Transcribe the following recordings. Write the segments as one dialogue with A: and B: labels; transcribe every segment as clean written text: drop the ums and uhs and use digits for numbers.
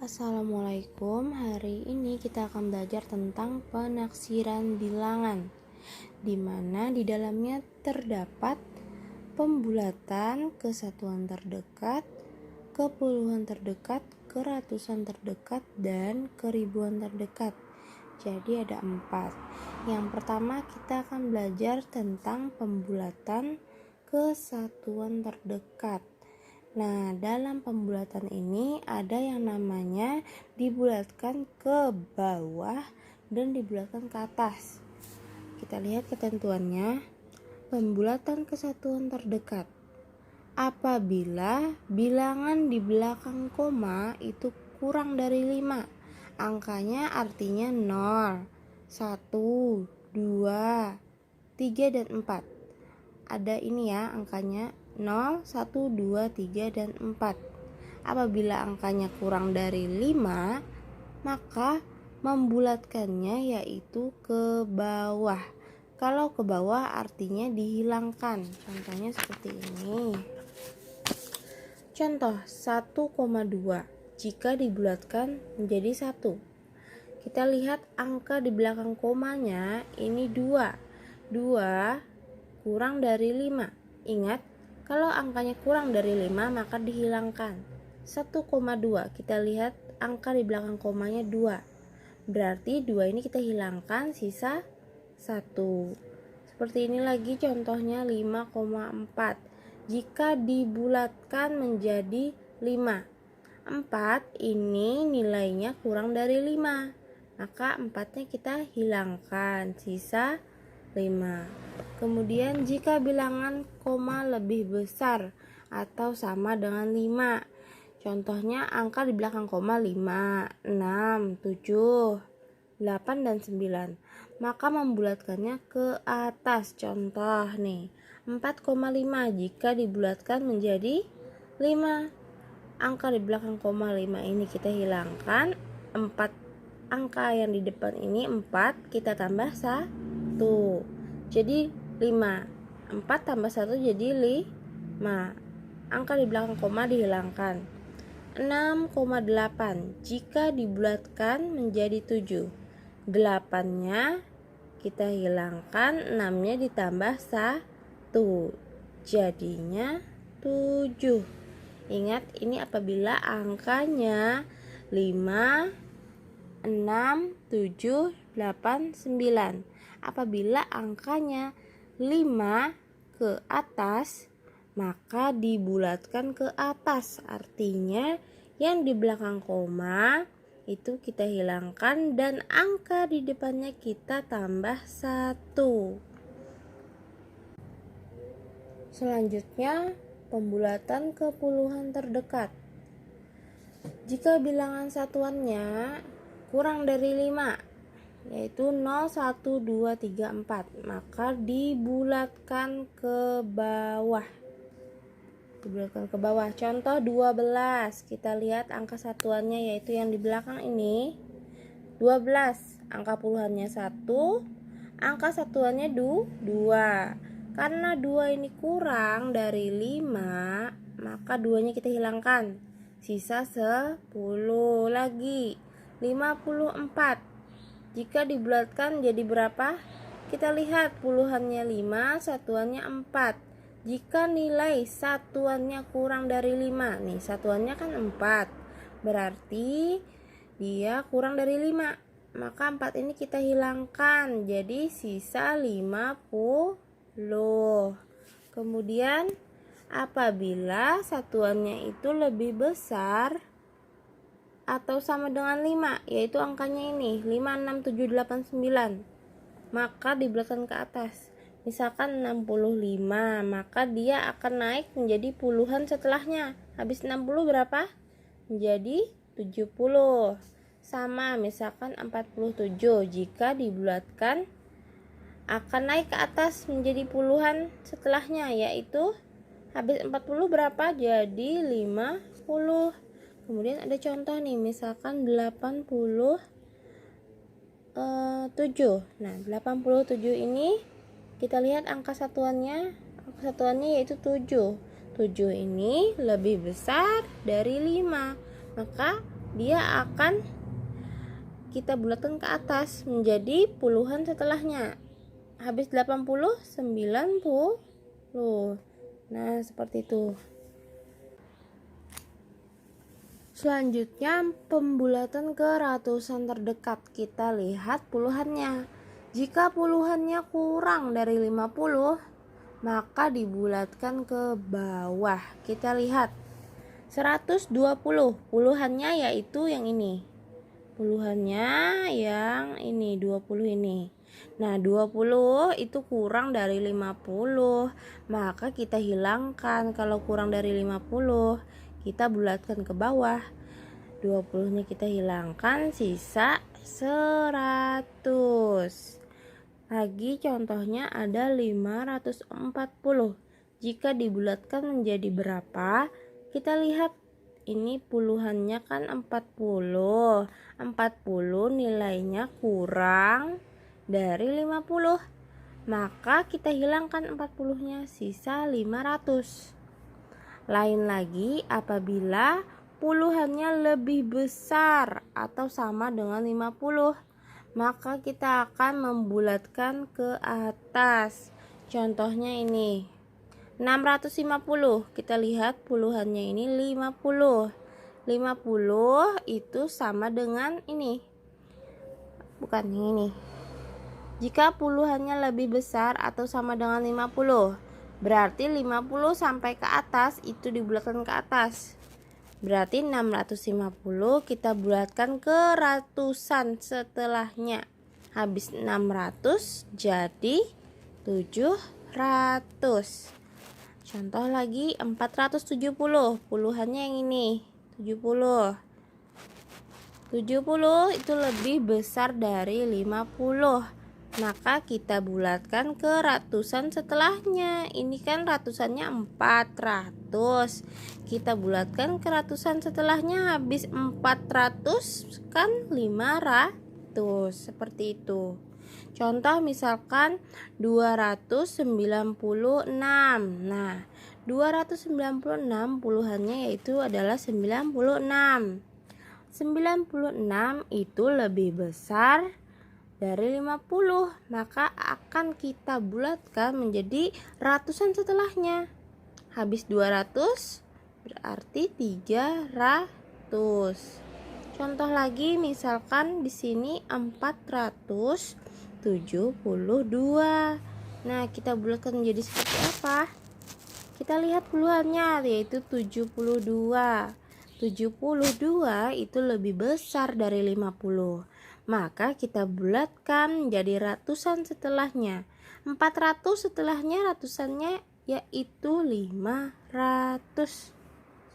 A: Assalamualaikum. Hari ini kita akan belajar tentang penaksiran bilangan, di mana di dalamnya terdapat pembulatan kesatuan terdekat, kepuluhan terdekat, keratusan terdekat, dan keribuan terdekat. Jadi ada 4. Yang pertama kita akan belajar tentang pembulatan kesatuan terdekat. Nah, dalam pembulatan ini ada yang namanya dibulatkan ke bawah dan dibulatkan ke atas. Kita lihat ketentuannya. Pembulatan kesatuan terdekat apabila bilangan di belakang koma itu kurang dari 5. Angkanya artinya 0, 1, 2, 3, dan 4. Ada ini ya angkanya 0, 1, 2, 3, dan 4. Apabila angkanya kurang dari 5, maka membulatkannya yaitu ke bawah. Kalau ke bawah artinya dihilangkan. Contohnya seperti ini. Contoh 1,2 jika dibulatkan menjadi 1. Kita lihat angka di belakang komanya ini 2. 2 kurang dari 5. Ingat, kalau angkanya kurang dari 5 maka dihilangkan. 1,2 kita lihat angka di belakang komanya 2. Berarti 2 ini kita hilangkan, sisa 1. Seperti ini lagi contohnya 5,4. Jika dibulatkan menjadi 5. 4 ini nilainya kurang dari 5. Maka 4-nya kita hilangkan, sisa 5. Kemudian jika bilangan koma lebih besar atau sama dengan 5. Contohnya angka di belakang koma 5, 6, 7, 8, dan 9. Maka membulatkannya ke atas. Contoh nih, 4,5 jika dibulatkan menjadi 5. Angka di belakang koma 5 ini kita hilangkan. 4 angka yang di depan ini 4 kita tambah 1. Jadi 5. 4 tambah 1 jadi 5. Angka di belakang koma dihilangkan. 6,8 jika dibulatkan menjadi 7. 8-nya kita hilangkan, 6-nya ditambah 1. Jadinya 7. Ingat, ini apabila angkanya 5, 6, 7, 8, 9. Apabila angkanya 5 ke atas, maka dibulatkan ke atas. Artinya yang di belakang koma itu kita hilangkan dan angka di depannya kita tambah 1. Selanjutnya, pembulatan ke puluhan terdekat. Jika bilangan satuannya kurang dari 5, yaitu 0, 1, 2, 3, 4, maka dibulatkan ke bawah. Contoh 12. Kita lihat angka satuannya yaitu yang di belakang ini 12. Angka puluhannya 1, angka satuannya 2. Karena 2 ini kurang dari 5, maka 2-nya kita hilangkan. Sisa 10 lagi. 54. Jika dibulatkan jadi berapa? Kita lihat puluhannya 5, satuannya 4. Jika nilai satuannya kurang dari 5, nih satuannya kan 4. Berarti dia kurang dari 5. Maka 4 ini kita hilangkan. Jadi sisa 50. Kemudian apabila satuannya itu lebih besar atau sama dengan 5, yaitu angkanya ini 5, 6, 7, 8, 9, maka dibulatkan ke atas. Misalkan 65, maka dia akan naik menjadi puluhan setelahnya. Habis 60 berapa? Menjadi 70. Sama misalkan 47, jika dibulatkan akan naik ke atas menjadi puluhan setelahnya, yaitu habis 40 berapa? Jadi 50. Kemudian ada contoh nih, misalkan 87. Nah, 87 ini kita lihat angka satuannya yaitu 7. 7 ini lebih besar dari 5. Maka dia akan kita bulatkan ke atas menjadi puluhan setelahnya. Habis 80, 90. Nah, seperti itu. Selanjutnya, pembulatan ke ratusan terdekat. Kita lihat puluhannya. Jika puluhannya kurang dari 50, maka dibulatkan ke bawah. Kita lihat 120, puluhannya yaitu yang ini. Puluhannya yang ini, 20 ini. Nah, 20 itu kurang dari 50, maka kita hilangkan. Kalau kurang dari 50, kita bulatkan ke bawah. 20-nya kita hilangkan, sisa 100. Lagi contohnya ada 540. Jika dibulatkan menjadi berapa? Kita lihat ini puluhannya kan 40. 40 nilainya kurang dari 50. Maka kita hilangkan 40-nya, sisa 500. Lain lagi apabila puluhannya lebih besar atau sama dengan 50, maka kita akan membulatkan ke atas. Contohnya ini 650, kita lihat puluhannya ini 50. 50 itu sama dengan ini. Bukan ini. Jika puluhannya lebih besar atau sama dengan 50, berarti 50 sampai ke atas itu dibulatkan ke atas. Berarti 650 kita bulatkan ke ratusan setelahnya. Habis 600 jadi 700. Contoh lagi 470, puluhannya yang ini 70. 70 itu lebih besar dari 50, maka kita bulatkan ke ratusan setelahnya. Ini kan ratusannya 400, kita bulatkan ke ratusan setelahnya. Habis 400 kan 500, seperti itu. Contoh misalkan 296. Nah, 296 puluhannya yaitu adalah 96. 96 itu lebih besar dari 50, maka akan kita bulatkan menjadi ratusan setelahnya. Habis 200 berarti 300. Contoh lagi misalkan di sini 472. Nah, kita bulatkan menjadi seperti apa? Kita lihat puluhannya yaitu 72. 72 itu lebih besar dari 50. Maka kita bulatkan menjadi ratusan setelahnya. 400 setelahnya ratusannya yaitu 500.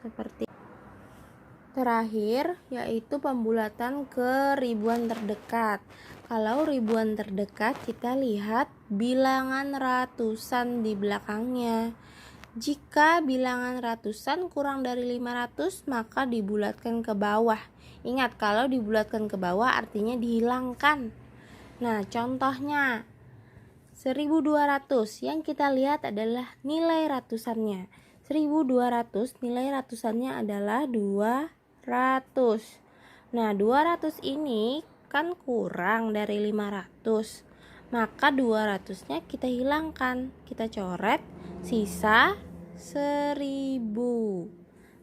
A: Seperti terakhir yaitu pembulatan ke ribuan terdekat. Kalau ribuan terdekat kita lihat bilangan ratusan di belakangnya. Jika bilangan ratusan kurang dari 500 maka dibulatkan ke bawah. Ingat, kalau dibulatkan ke bawah artinya dihilangkan. Nah, contohnya 1200, yang kita lihat adalah nilai ratusannya. 1200 nilai ratusannya adalah 200. Nah, 200 ini kan kurang dari 500. Maka 200-nya kita hilangkan. Kita coret, sisa 1000.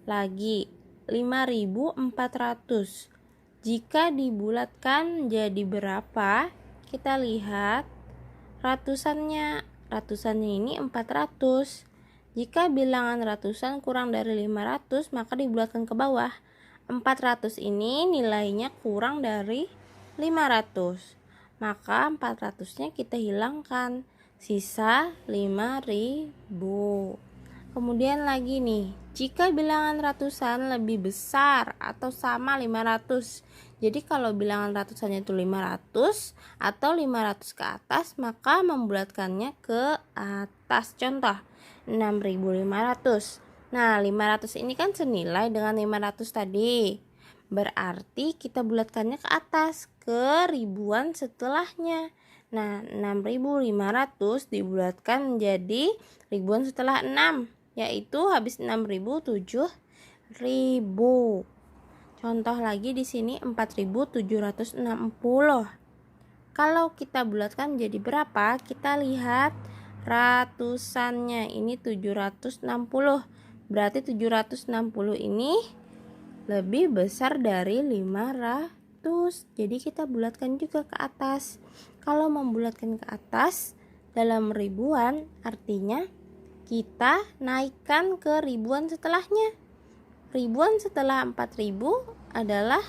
A: Lagi 5400. Jika dibulatkan jadi berapa? Kita lihat ratusannya. Ratusannya ini 400. Jika bilangan ratusan kurang dari 500 maka dibulatkan ke bawah. 400 ini nilainya kurang dari 500. Maka 400-nya kita hilangkan, sisa 5000. Kemudian lagi nih, jika bilangan ratusan lebih besar atau sama 500. Jadi kalau bilangan ratusannya itu 500 atau 500 ke atas, maka membulatkannya ke atas. Contoh 6500. Nah, 500 ini kan senilai dengan 500 tadi. Berarti kita bulatkannya ke atas, ke ribuan setelahnya. Nah, 6500 dibulatkan menjadi ribuan setelah 6, yaitu habis 6000 7000. Contoh lagi di sini 4760. Kalau kita bulatkan menjadi berapa? Kita lihat ratusannya. Ini 760. Berarti 760 ini lebih besar dari 500. Jadi kita bulatkan juga ke atas. Kalau membulatkan ke atas dalam ribuan, artinya kita naikkan ke ribuan setelahnya. Ribuan setelah 4000 adalah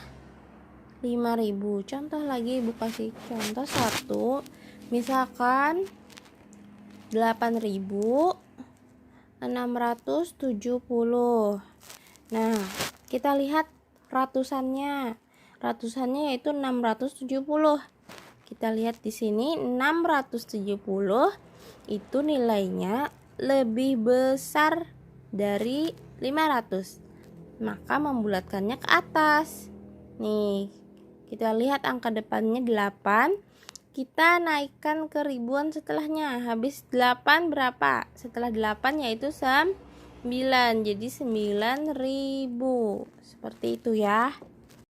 A: 5000. Contoh lagi, Ibu kasih contoh 1. Misalkan 8670. Nah, kita lihat ratusannya. Ratusannya yaitu 670. Kita lihat di sini 670 itu nilainya lebih besar dari 500. Maka membulatkannya ke atas. Nih, kita lihat angka depannya 8. Kita naikkan ke ribuan setelahnya. Habis 8 berapa? Setelah 8 yaitu 9. Jadi 9000. Seperti itu ya.